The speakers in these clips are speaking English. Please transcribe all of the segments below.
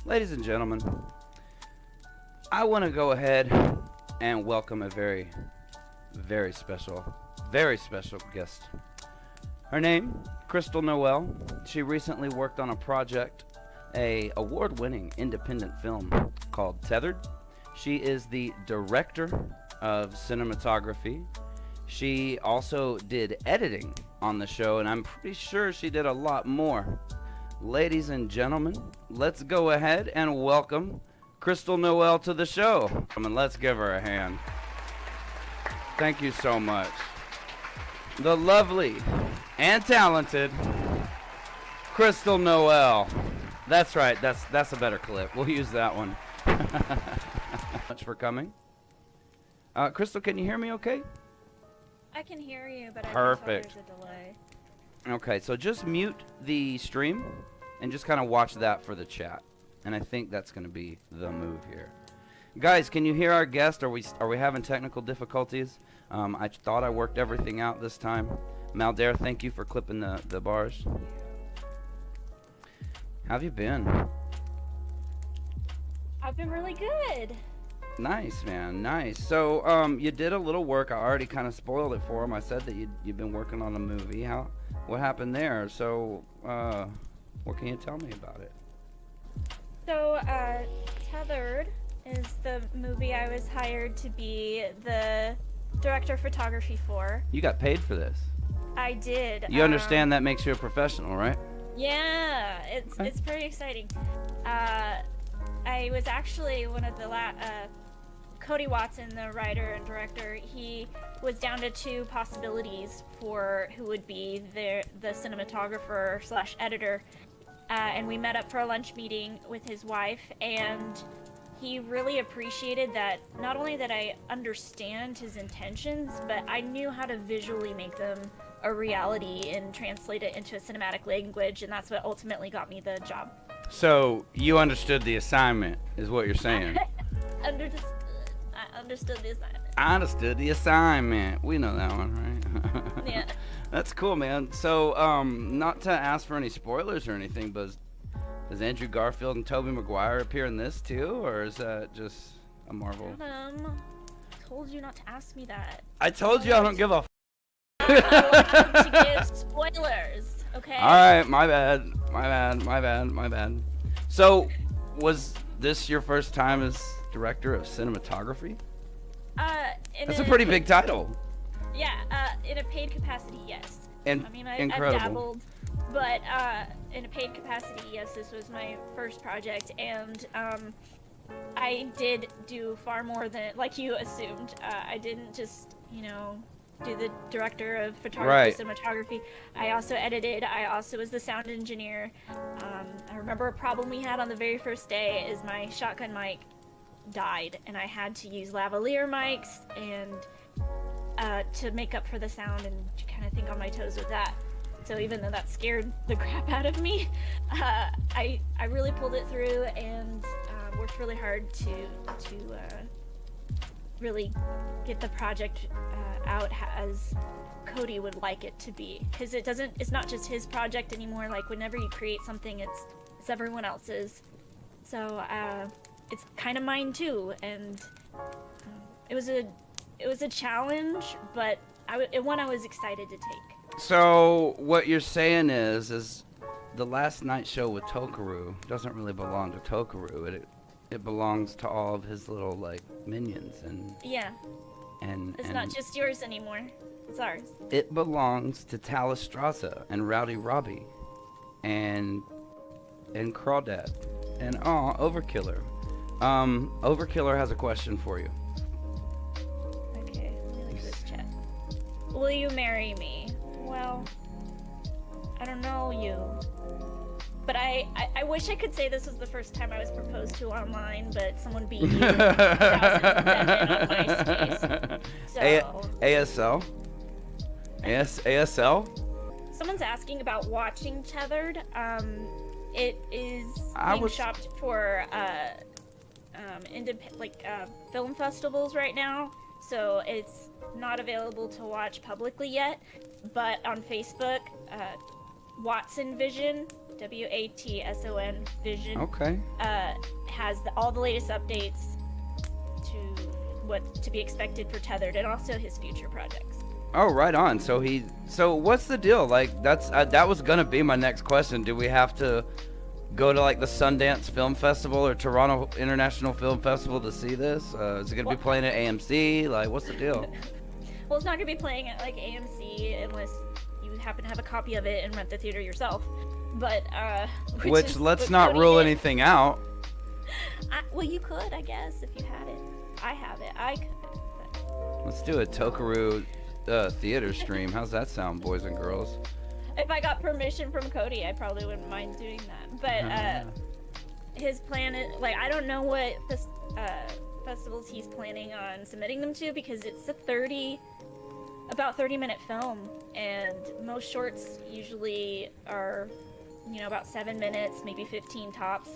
Ladies and gentlemen, I want to go ahead and welcome a very special guest. Her name, Krystle Noel. She recently worked on a project, a award-winning independent film called Tethered. She is the director of cinematography. She also did editing on the show, and I'm pretty sure she did a lot more. Ladies and gentlemen, let's go ahead and welcome Krystle Noel to the show. Let's give her a hand. Thank you so much. The lovely and talented Krystle Noel. That's right. That's a better clip. We'll use that one. Much for coming. Krystle, can you hear me okay? I can hear you, but Perfect. I can tell there's a delay. Okay, so just mute the stream and just kind of watch that for the chat. And I think that's going to be the move here. Guys, can you hear our guest? Are we having technical difficulties? I thought I worked everything out this time. Maldair, thank you for clipping the bars. How have you been? I've been really good. Nice, man, nice. So, you did a little work. I already kind of spoiled it for him. I said that you've been working on a movie. What happened there? So, what can you tell me about it? So, Tethered is the movie I was hired to be the director of photography for. You got paid for this. I did. You understand that makes you a professional, right? Yeah, it's pretty exciting. I was actually one of the Cody Watson, the writer and director, he was down to two possibilities for who would be the cinematographer / editor. And we met up for a lunch meeting with his wife, and he really appreciated that not only that I understand his intentions, but I knew how to visually make them a reality and translate it into a cinematic language, and that's what ultimately got me the job. So you understood the assignment, is what you're saying. I understood the assignment. I understood the assignment. We know that one, right? Yeah. That's cool, man. So, not to ask for any spoilers or anything, but does Andrew Garfield and Tobey Maguire appear in this too, or is that just a Marvel? Told you not to ask me that. I told you I don't give a. To give spoilers, okay? All right, my bad. So, was this your first time as director of cinematography? That's a pretty big title. Yeah, in a paid capacity, yes. And I mean, I've dabbled, but in a paid capacity, yes, this was my first project, and I did do far more than, like you assumed. I didn't just, do the director of photography, cinematography. I also edited. I also was the sound engineer. I remember a problem we had on the very first day is my shotgun mic died, and I had to use lavalier mics and to make up for the sound and kind of think on my toes with that. So even though that scared the crap out of me, I really pulled it through and worked really hard to really get the project out as Cody would like it to be, because it's not just his project anymore. Like, whenever you create something, it's everyone else's. So it's kind of mine too, and it was a challenge, but one I was excited to take. So what you're saying is the last night show with Tokaru doesn't really belong to Tokaru. It belongs to all of his little, like, minions and it's not just yours anymore. It's ours. It belongs to Talistraza and Rowdy Robbie and Crawdad and Overkiller. Overkiller has a question for you. Okay, let me look at this chat. Will you marry me? Well, I don't know you. But I wish I could say this was the first time I was proposed to online, but someone beat me on MySpace. So, ASL? ASL? Someone's asking about watching Tethered. It is being shopped for film festivals right now, so it's not available to watch publicly yet. But on Facebook, Watson Vision, WATSON Vision. Okay. has all the latest updates to what to be expected for Tethered and also his future projects. Oh, right on. So what's the deal? Like, that was gonna be my next question. Do we have to go to like the Sundance Film Festival or Toronto International Film Festival to see this? Is it gonna be playing at AMC? Like, what's the deal? Well, it's not gonna be playing at like AMC unless you happen to have a copy of it and rent the theater yourself. But which let's not rule anything out. Well, you could, I guess, if you had it. I have it. I could. But... Let's do a Tokaru theater stream. How's that sound, boys and girls? If I got permission from Cody, I probably wouldn't mind doing that. But his plan is, like, I don't know what festivals he's planning on submitting them to, because it's about 30-minute film, and most shorts usually are, about 7 minutes, maybe 15 tops.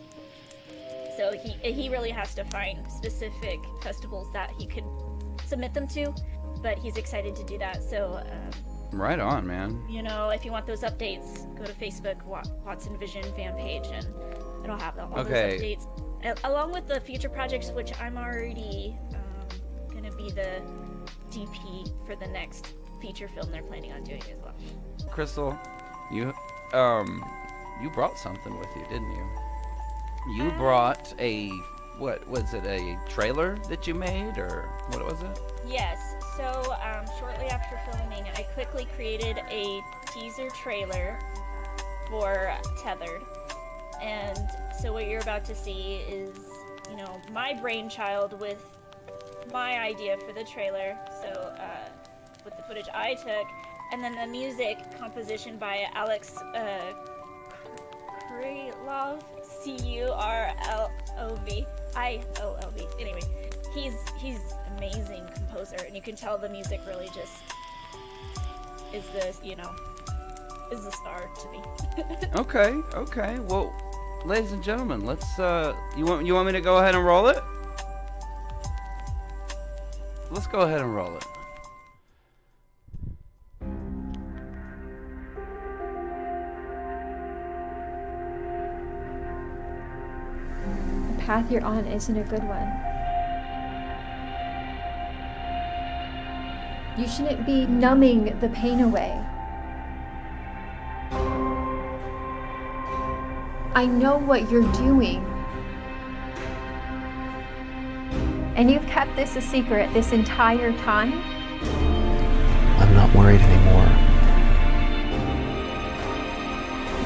So he really has to find specific festivals that he could submit them to, but he's excited to do that. So right on, man. If you want those updates, go to Facebook, Watson Vision fan page, and it'll have all those updates, along with the future projects, which I'm already gonna be the DP for the next feature film they're planning on doing as well. Krystle, you brought something with you, didn't you? You brought what was it, a trailer that you made, or what was it? Yes. So shortly after filming, I quickly created a teaser trailer for Tethered. And so what you're about to see is, my brainchild with my idea for the trailer. So with the footage I took, and then the music composition by Alex Krylov, Curlov, IOLV. Anyway, he's amazing composer, and you can tell the music really just is the star to me. Okay. Well, ladies and gentlemen, let's you want me to go ahead and roll it? Let's go ahead and roll it. The path you're on isn't a good one. You shouldn't be numbing the pain away. I know what you're doing. And you've kept this a secret this entire time? I'm not worried anymore.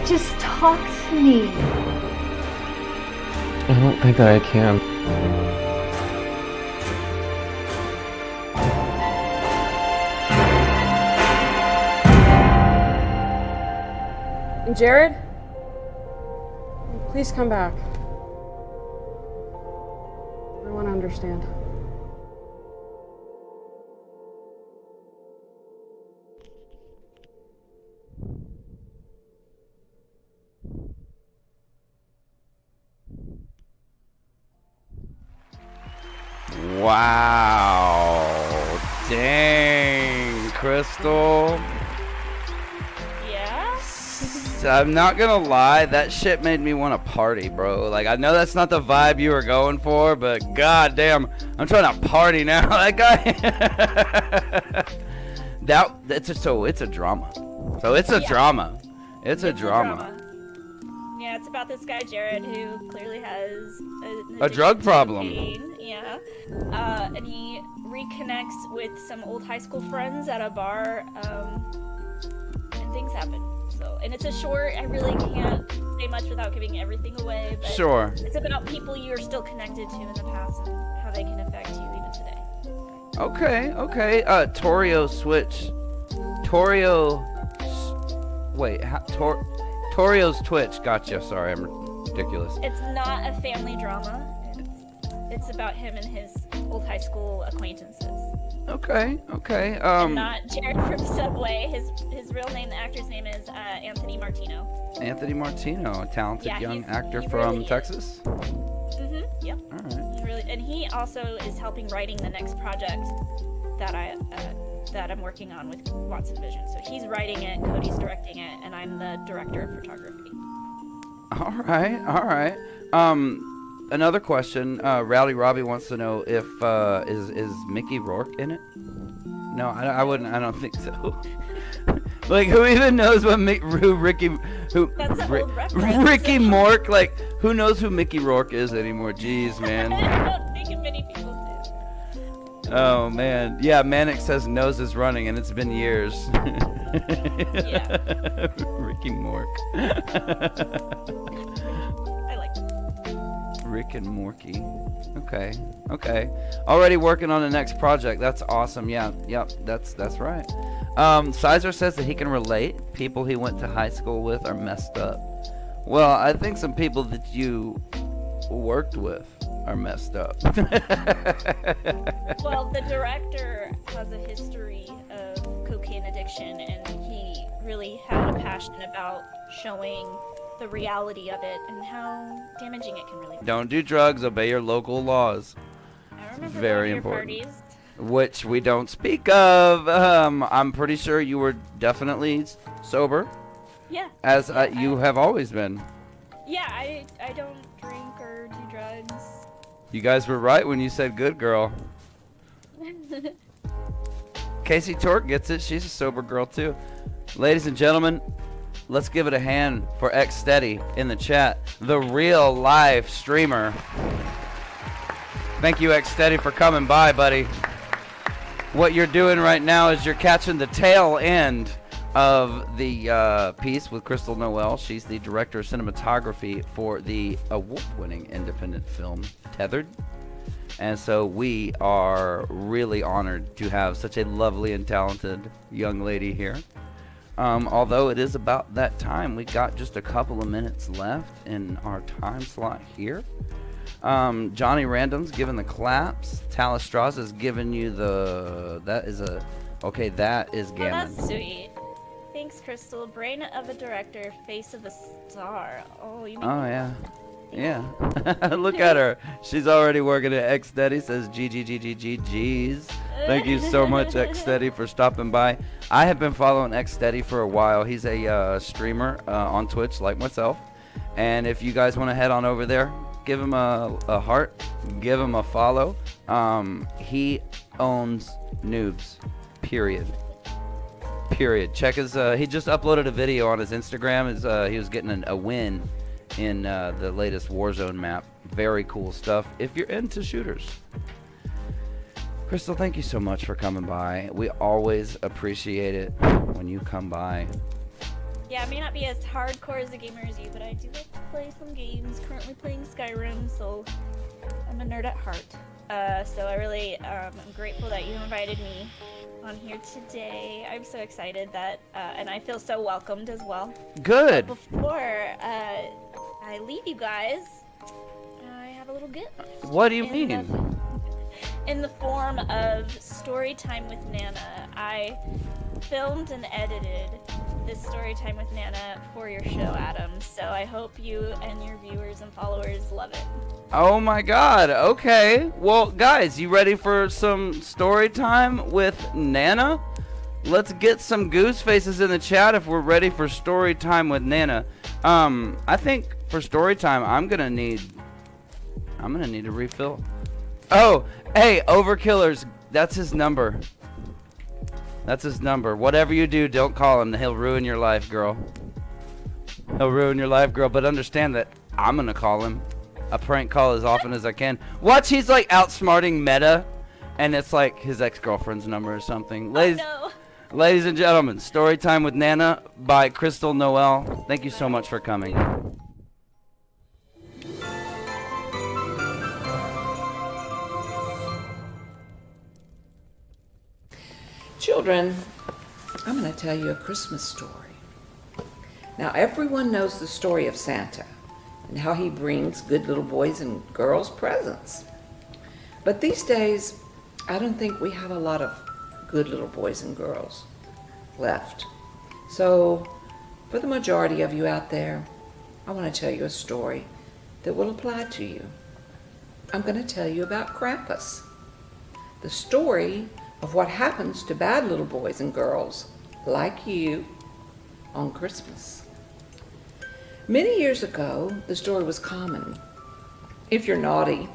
Just talk to me. I don't think that I can. Jared? Please come back. I want to understand. Wow. Dang, Krystle. I'm not gonna lie, that shit made me want to party, bro. Like, I know that's not the vibe you were going for, but goddamn, I'm trying to party now. That guy. It's a drama. So it's a drama. It's a drama. Yeah, it's about this guy Jared who clearly has a drug problem. Yeah, and he reconnects with some old high school friends at a bar, and things happen. And it's a short, I really can't say much without giving everything away, but sure. It's about people you're still connected to in the past and how they can affect you even today. Okay. Torio's Twitch. Gotcha. Sorry, I'm ridiculous. It's not a family drama. It's about him and his old high school acquaintances. Okay. And not Jared from Subway. His real name, the actor's name is Anthony Martino. Anthony Martino, a talented young actor from really Texas. Mm-hmm. Yep. All right. And he also is helping writing the next project that I'm working on with Watson Vision. So he's writing it, Cody's directing it, and I'm the director of photography. All right. another question. Rowdy Robbie wants to know if is Mickey Rourke in it? No, I wouldn't. I don't think so. Like, who even knows what Ricky Mork? Like, who knows who Mickey Rourke is anymore? Jeez, man. I don't think many people do. Oh man, yeah. Manic says nose is running, and it's been years. Yeah. Ricky Mork. I like it. Rick and Morky. Okay. Already working on the next project. That's awesome. Yeah. Yep. That's right. Sizer says that he can relate. People he went to high school with are messed up. Well, I think some people that you worked with are messed up. Well, the director has a history of cocaine addiction, and he really had a passion about showing the reality of it and how damaging it can really be. Don't do drugs. Obey your local laws. I remember Very going to your important. parties. Which we don't speak of. I'm pretty sure you were definitely sober, Yeah. as you have always been. Yeah, I don't drink or do drugs. You guys were right when you said good girl. Casey Torque gets it. She's a sober girl too. Ladies and gentlemen, let's give it a hand for X Steady in the chat, the real live streamer. Thank you, X Steady, for coming by, buddy. What you're doing right now is you're catching the tail end of the piece with Krystle Noel. She's the director of cinematography for the award-winning independent film Tethered. And so we are really honored to have such a lovely and talented young lady here. Although it is about that time, we got just a couple of minutes left in our time slot here. Johnny Random's giving the claps. Talastraza's giving you the... That is Gammon. Oh, that's sweet. Thanks, Krystle. Brain of a director, face of a star. Oh, you mean... Oh, yeah. Yeah. Look at her. She's already working at X Steady. Says GGGGGG's. Thank you so much, X Steady, for stopping by. I have been following X Steady for a while. He's a streamer on Twitch like myself. And if you guys want to head on over there, give him a heart, give him a follow. He owns noobs. Period. Check his. He just uploaded a video on his Instagram. He was getting a win in the latest Warzone map. Very cool stuff if you're into shooters. Krystle, thank you so much for coming by. We always appreciate it when you come by. Yeah, I may not be as hardcore as a gamer as you, but I do like to play some games. Currently playing Skyrim, so I'm a nerd at heart. So I really am grateful that you invited me on here today. I'm so excited that, and I feel so welcomed as well. Good. But before I leave you guys, I have a little gift. What do you mean? In the form of story time with Nana. I filmed and edited this story time with Nana for your show, Adam. So I hope you and your viewers and followers love it. Oh my god, okay. Well, guys, you ready for some story time with Nana? Let's get some goose faces in the chat if we're ready for story time with Nana. I think for story time, I'm gonna need a refill. Oh, hey, Overkillers, that's his number. That's his number. Whatever you do, don't call him. He'll ruin your life, girl. He'll ruin your life, girl. But understand that I'm gonna call him. A prank call as often as I can. Watch, he's like outsmarting Meta, and it's like his ex-girlfriend's number or something. Ladies and gentlemen, story time with Nana by Krystle Noel. Thank you so much for coming. Children, I'm going to tell you a Christmas story. Now, everyone knows the story of Santa and how he brings good little boys and girls presents. But these days, I don't think we have a lot of good little boys and girls left. So, for the majority of you out there, I want to tell you a story that will apply to you. I'm going to tell you about Krampus, the story of what happens to bad little boys and girls like you on Christmas. Many years ago, the story was common If you're naughty,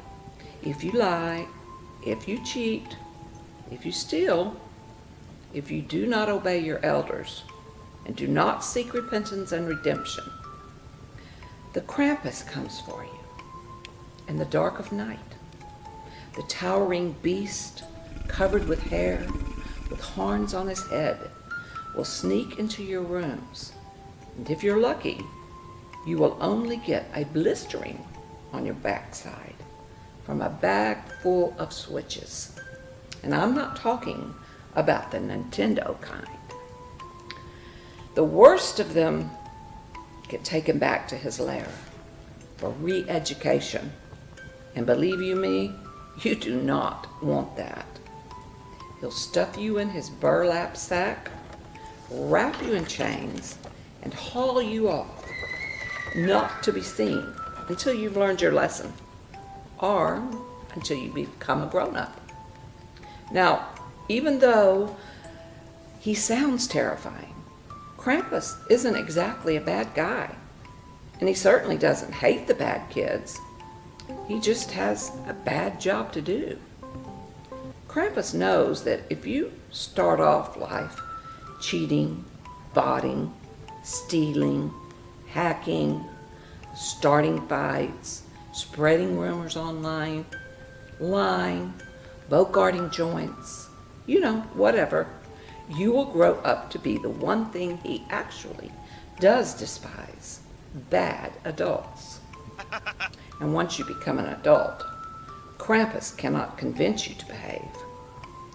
if you lie, if you cheat, if you steal, if you do not obey your elders, and do not seek repentance and redemption, the Krampus comes for you in the dark of night. The towering beast, covered with hair, with horns on his head, will sneak into your rooms. And if you're lucky, you will only get a blistering on your backside from a bag full of switches. And I'm not talking about the Nintendo kind. The worst of them get taken back to his lair for re-education. And believe you me, you do not want that. He'll stuff you in his burlap sack, wrap you in chains, and haul you off, not to be seen until you've learned your lesson, or until you become a grown-up. Now, even though he sounds terrifying, Krampus isn't exactly a bad guy, and he certainly doesn't hate the bad kids. He just has a bad job to do. Krampus knows that if you start off life cheating, botting, stealing, hacking, starting fights, spreading rumors online, lying, bogarting joints, whatever, you will grow up to be the one thing he actually does despise: bad adults. And once you become an adult, Krampus cannot convince you to behave.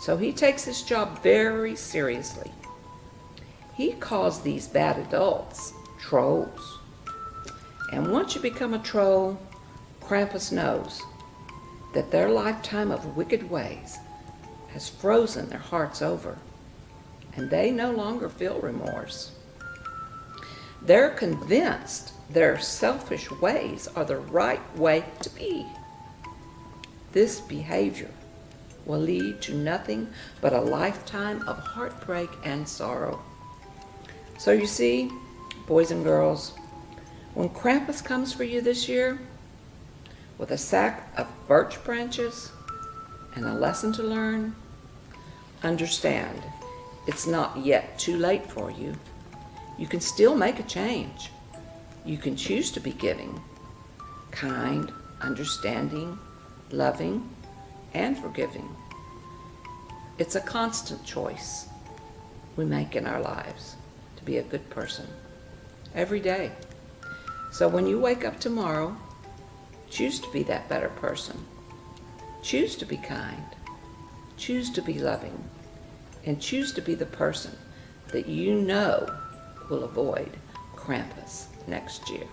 So he takes his job very seriously. He calls these bad adults trolls. And once you become a troll, Krampus knows that their lifetime of wicked ways has frozen their hearts over, and they no longer feel remorse. They're convinced their selfish ways are the right way to be. This behavior will lead to nothing but a lifetime of heartbreak and sorrow. So you see, boys and girls, when Krampus comes for you this year with a sack of birch branches and a lesson to learn, understand it's not yet too late for you. You can still make a change. You can choose to be giving, kind, understanding, loving, and forgiving. It's a constant choice we make in our lives to be a good person every day. So when you wake up tomorrow, choose to be that better person. Choose to be kind. Choose to be loving. And choose to be the person that you know will avoid Krampus next year.